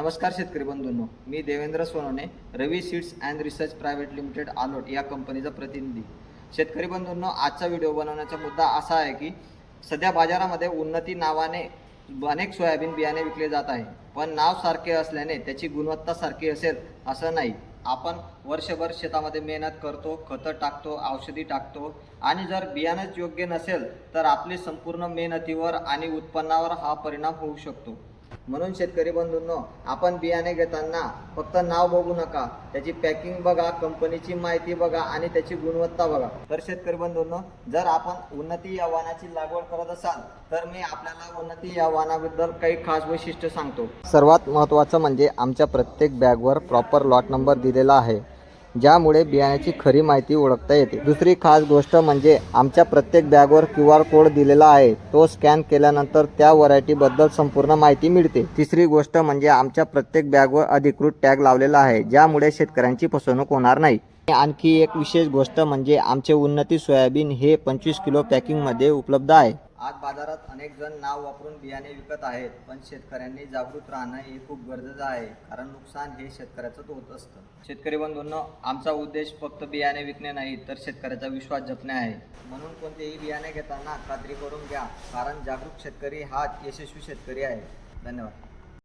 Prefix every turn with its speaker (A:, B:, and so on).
A: नमस्कार शेतकरी बंधूंनो, मी Devendra Sonawane, Ravi seeds and research private limited आलोट या कंपनीचा प्रतिनिधी. शेतकरी बंधूंनो, आजचा व्हिडिओ बनवण्याचा मुद्दा असा आहे की सध्या बाजारामध्ये उन्नती नावाने अनेक सोयाबीन बियाणे विकले जात आहे, पण नाव सारखे असल्याने त्याची गुणवत्ता सारखी असेल असं नाही. आपण वर्षभर शेतामध्ये मेहनत करतो, खतं टाकतो, औषधी टाकतो आणि जर बियाणंच योग्य नसेल तर आपली संपूर्ण मेहनतीवर आणि उत्पन्नावर हा परिणाम होऊ शकतो. म्हणून शेतकरी बंधूंनो, आपण बियाणे घेताना फक्त नाव बघू नका, त्याची पॅकिंग बघा, कंपनीची माहिती बघा आणि त्याची गुणवत्ता बघा. तर शेतकरी बंधूंनो, जर आपण उन्नती या वाणाची लागवड करत असाल तर मी आपल्याला उन्नती या वाणाबद्दल काही खास वैशिष्ट्य सांगतो. सर्वात महत्त्वाचं म्हणजे आमच्या प्रत्येक बॅगवर प्रॉपर लॉट नंबर दिलेला आहे, ज्यामुळे बियाण्याची खरी माहिती ओळखता येते. दुसरी खास गोष्ट म्हणजे आमच्या प्रत्येक बॅगवर QR कोड दिलेला आहे, तो स्कॅन केल्यानंतर त्या व्हरायटीबद्दल संपूर्ण माहिती मिळते. तिसरी गोष्ट म्हणजे आमच्या प्रत्येक बॅगवर अधिकृत टॅग लावलेला आहे, ज्यामुळे शेतकऱ्यांची फसवणूक होणार नाही. आणखी एक विशेष गोष्ट म्हणजे आमचे उन्नती सोयाबीन हे 25 किलो पॅकिंगमध्ये उपलब्ध आहे. आज बाजारात अनेक जण नाव वापरून बियाणे विकत आहेत, पण शेतकऱ्यांनी जागृत राहणं हे खूप गरजेचं आहे, कारण नुकसान हे शेतकऱ्याचंच होत असतं. शेतकरी बंधूंनो, आमचा उद्देश फक्त बियाणे विकणे नाही तर शेतकऱ्याचा विश्वास जपणे आहे. म्हणून कोणतेही बियाणे घेताना खात्री करून घ्या, कारण जागरूक शेतकरी हाच यशस्वी शेतकरी आहे. धन्यवाद.